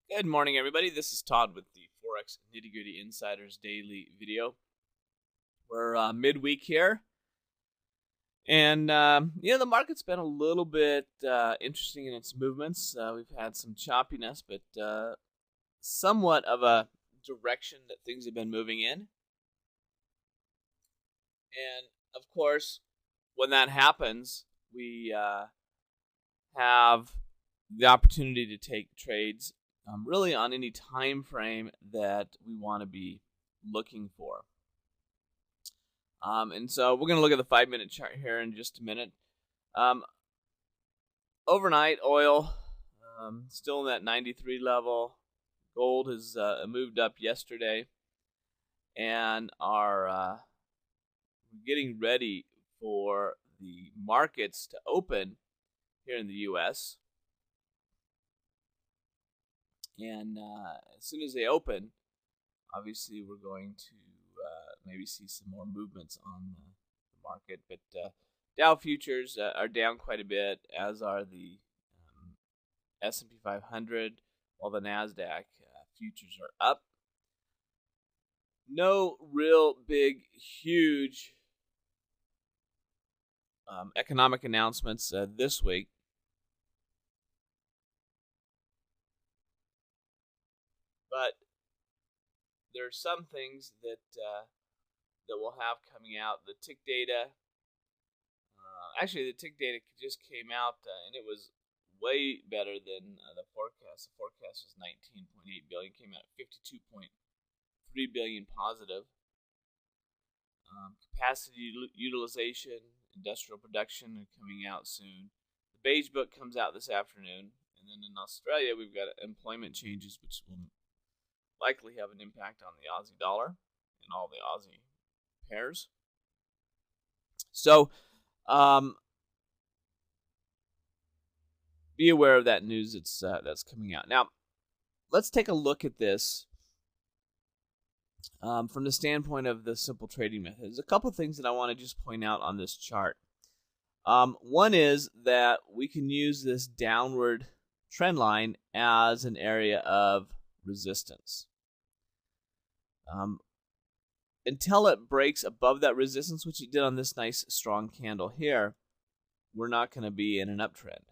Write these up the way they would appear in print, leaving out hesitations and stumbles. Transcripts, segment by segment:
Good morning, everybody. This is Todd with the Forex Nitty Gritty Insiders Daily Video. We're midweek here, and the market's been a little bit interesting in its movements. We've had some choppiness, but somewhat of a direction that things have been moving in. And of course, when that happens, we have the opportunity to take trades really on any time frame that we want to be looking for. And so we're going to look at the 5-minute chart here in just a minute. Overnight, oil still in that 93 level. Gold has moved up yesterday and are getting ready for the markets to open here in the U.S. And as soon as they open, obviously we're going to maybe see some more movements on the market. But Dow futures are down quite a bit, as are the S&P 500, while the NASDAQ futures are up. No real big, huge economic announcements this week. But there are some things that we'll have coming out. The tick data, actually, the tick data just came out, and it was way better than the forecast. The forecast was 19.8 billion, came out at 52.3 billion positive. Capacity utilization, industrial production are coming out soon. The Beige Book comes out this afternoon, and then in Australia we've got employment changes, which will likely have an impact on the Aussie dollar and all the Aussie pairs. So, be aware of that news that's coming out. Now, let's take a look at this from the standpoint of the simple trading method. There's a couple of things that I want to just point out on this chart. One is that we can use this downward trend line as an area of resistance. Until it breaks above that resistance, which it did on this nice strong candle here, we're not going to be in an uptrend.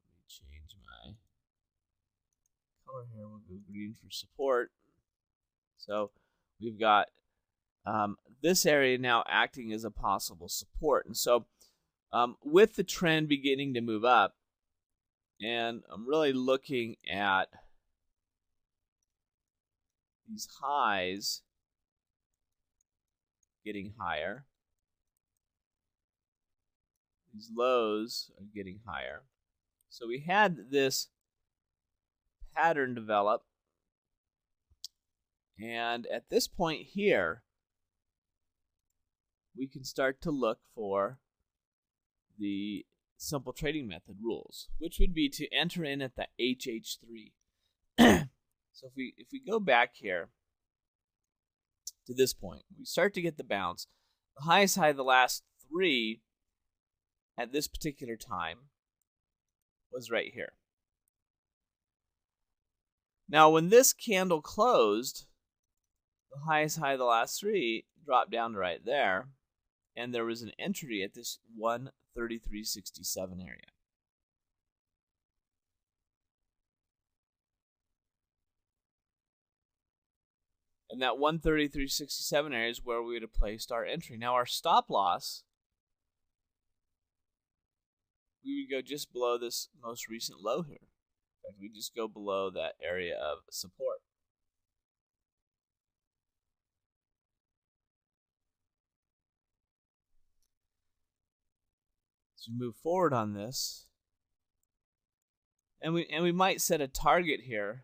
Let me change my color here. We'll go green for support. So we've got this area now acting as a possible support. And so with the trend beginning to move up, and I'm really looking at these highs getting higher. These lows are getting higher. So we had this pattern develop. And at this point here, we can start to look for the simple trading method rules, which would be to enter in at the HH3. So if we go back here to this point, we start to get the bounce. The highest high of the last three at this particular time was right here. Now, when this candle closed, the highest high of the last three dropped down to right there, and there was an entry at this 133.67 area. And that 133.67 area is where we would have placed our entry. Now, our stop loss, we would go just below this most recent low here. In fact, we just go below that area of support. So we move forward on this, and we might set a target here.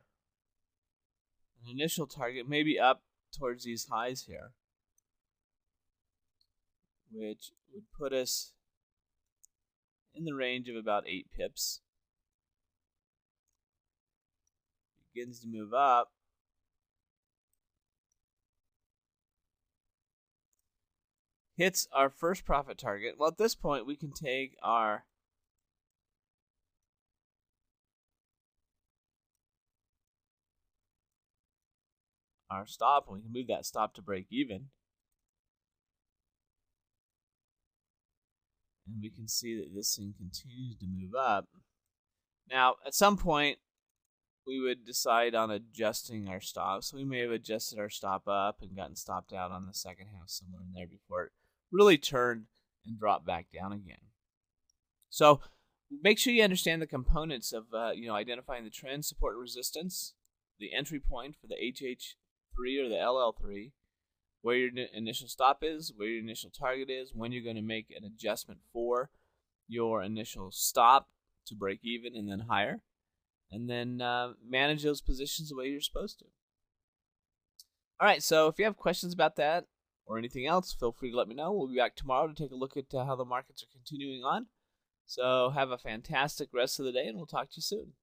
An initial target, maybe up towards these highs here, which would put us in the range of about 8 pips. Begins to move up. Hits our first profit target. Well, at this point, we can take our our stop, and we can move that stop to break even. And we can see that this thing continues to move up. Now, at some point, we would decide on adjusting our stop. So we may have adjusted our stop up and gotten stopped out on the second half somewhere in there before it really turned and dropped back down again. So make sure you understand the components of identifying the trend, support, and resistance, the entry point for the HH3 or the LL3, where your initial stop is, where your initial target is, when you're going to make an adjustment for your initial stop to break even and then higher, and then manage those positions the way you're supposed to. All right, so if you have questions about that or anything else, feel free to let me know. We'll be back tomorrow to take a look at how the markets are continuing on. So have a fantastic rest of the day, and we'll talk to you soon.